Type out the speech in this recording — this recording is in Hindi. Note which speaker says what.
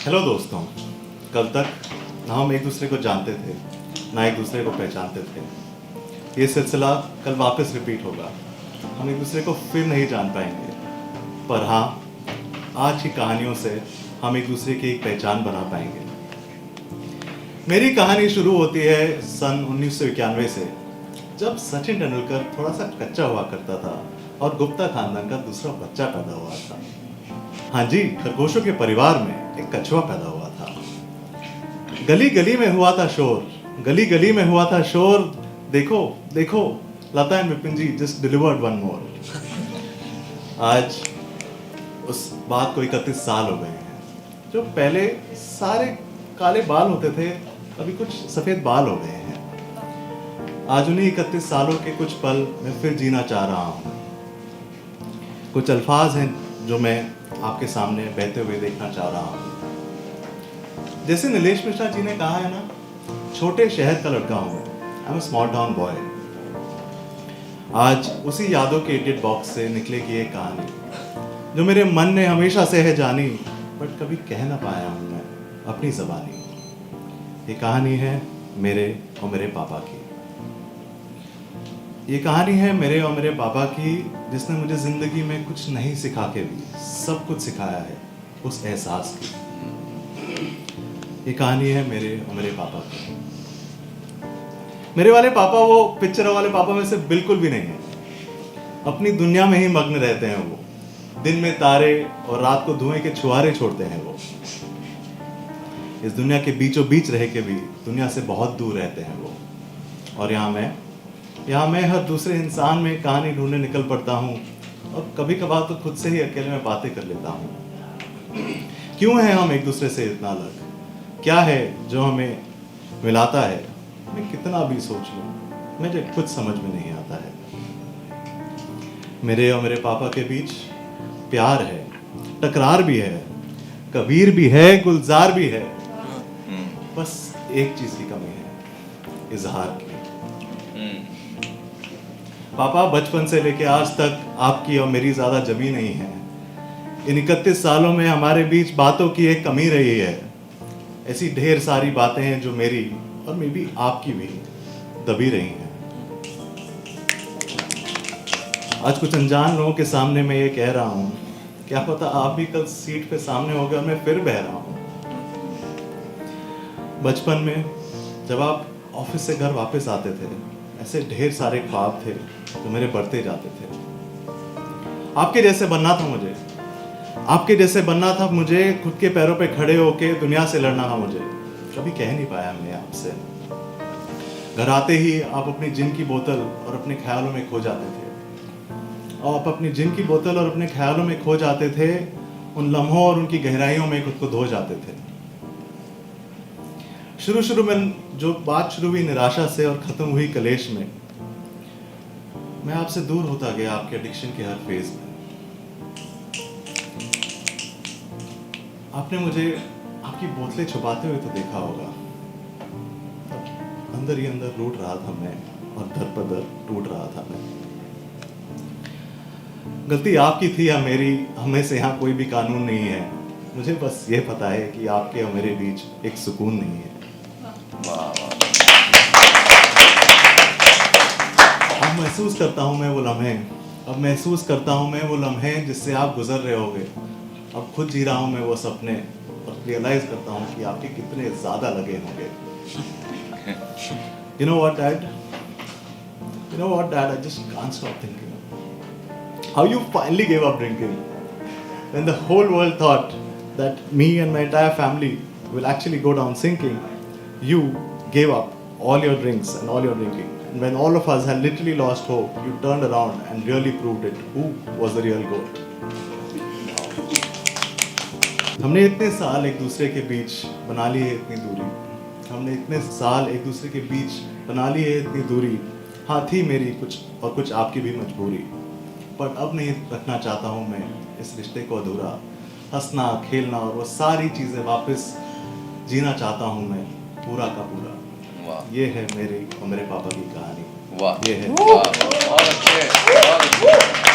Speaker 1: हेलो दोस्तों, कल तक ना हम एक दूसरे को जानते थे, ना एक दूसरे को पहचानते थे। ये सिलसिला कल वापस रिपीट होगा। हम एक दूसरे को फिर नहीं जान पाएंगे, पर हाँ, आज की कहानियों से हम एक दूसरे की एक पहचान बना पाएंगे। मेरी कहानी शुरू होती है सन 1991 से, जब सचिन तेंदुलकर थोड़ा सा कच्चा हुआ करता था और गुप्ता खानदान का दूसरा बच्चा पैदा हुआ था। हाँ जी, खरगोशों के परिवार में एक कछुआ पैदा हुआ था। गली गली में हुआ था शोर, गली गली में हुआ था शोर, देखो देखो Lata and Vipin ji just delivered one more. आज उस बात को 31 साल हो गए हैं। जो पहले सारे काले बाल होते थे, अभी कुछ सफेद बाल हो गए हैं। आज उन्हीं 31 सालों के कुछ पल मैं फिर जीना चाह रहा हूँ। कुछ अल्फाज हैं जो मैं आपके सामने बहते हुए देखना चाह रहा हूँ। जैसे नीलेश मिश्रा जी ने कहा है ना, छोटे शहर का लड़का हूँ, I am a small town boy. आज उसी यादों के एडिट बॉक्स से निकलेगी एक कहानी जो मेरे मन ने हमेशा से है जानी, बट कभी कह ना पाया हूँ मैं अपनी ज़बानी। ये कहानी है मेरे और मेरे पापा की। ये कहानी है मेरे और मेरे पापा की, जिसने मुझे ज़िंदगी में कुछ नहीं सिखा के भी सब कुछ सिखाया है, उस एहसास की। ये कहानी है मेरे और मेरे पापा की। मेरे वाले पापा वो पिक्चर वाले पापा में से बिल्कुल भी नहीं है। अपनी दुनिया में ही मग्न रहते हैं वो। दिन में तारे और रात को धुएं के छुहारे छोड़ते हैं वो। इस दुनिया के बीचों बीच रह के भी दुनिया से बहुत दूर रहते हैं वो। और यहाँ मैं हर दूसरे इंसान में कहानी ढूंढने निकल पड़ता हूँ, और कभी कभार तो खुद से ही अकेले में बातें कर लेता हूँ। क्यों है हम एक दूसरे से इतना अलग? क्या है जो हमें मिलाता है? मैं कितना भी सोच लूँ, मुझे कुछ समझ में नहीं आता है। मेरे और मेरे पापा के बीच प्यार है, टकरार भी है, कबीर भी है, गुलजार भी है। बस एक चीज की कमी है, इजहार की। पापा, बचपन से लेके आज तक आपकी और मेरी ज्यादा जमी नहीं है। इन 31 सालों में हमारे बीच बातों की एक कमी रही है। ऐसी ढेर सारी बातें हैं जो मेरी और मे बी आपकी भी दबी रही हैं। आज कुछ अनजान लोगों के सामने मैं ये कह रहा हूँ, क्या पता आप भी कल सीट पे सामने हो गए और मैं फिर बह रहा हूँ। बचपन में जब आप ऑफिस से घर वापस आते थे, ऐसे ढेर सारे ख्वाब थे जो मेरे बढ़ते जाते थे। आपके जैसे बनना था मुझे, आपके जैसे बनना था मुझे, खुद के पैरों पे खड़े होके दुनिया से लड़ना था मुझे। कभी कह नहीं पाया मैं आपसे। घर आते ही आप अपनी जिन की बोतल और अपने ख्यालों में खो जाते थे। और आप अपनी जिन की बोतल और अपने ख्यालों में खो जाते थे, उन लम्हों और उनकी गहराइयों में खुद को धो जाते थे। शुरू में जो बात शुरू हुई निराशा से और खत्म हुई कलेश में, मैं आपसे दूर होता गया आपके एडिक्शन के हर फेज में। आपने मुझे आपकी बोतलें छुपाते हुए तो देखा होगा। अंदर ही अंदर रूठ रहा था मैं, और दर पर दर टूट रहा था मैं। गलती आपकी थी या मेरी, हमें से यहाँ कोई भी कानून नहीं है। मुझे बस ये पता है कि आपके और मेरे बीच एक सुकून नहीं है। अब महसूस करता हूँ मैं वो लम्हे, अब महसूस करता हूँ मैं वो लम्हे जिससे आप गुजर रहे होगे। अब खुद जी रहा हूँ मैं वो सपने, और रियलाइज करता हूँ कि आपके कितने ज्यादा लगे होंगे। You know what, Dad? You know what, Dad? I just can't stop thinking how you finally gave up drinking when the whole world thought that me and my entire family will actually go down sinking. You gave up all your drinks and all your drinking. And when all of us had literally lost hope, you turned around and really proved it. Who was the real goat? हमने इतने साल एक दूसरे के बीच बना ली है इतनी दूरी। हमने इतने साल एक दूसरे के बीच बना ली है इतनी दूरी। हाँ, थी मेरी कुछ और कुछ आपकी भी मजबूरी, पर अब नहीं रखना चाहता हूँ मैं इस रिश्ते को अधूरा। हंसना, खेलना और वो सारी चीज़ें वापस जीना चाहता हूँ मैं, पूरा का पूरा। ये है मेरे और मेरे पापा की कहानी।
Speaker 2: वाह,
Speaker 1: ये है।
Speaker 2: बहुत अच्छे।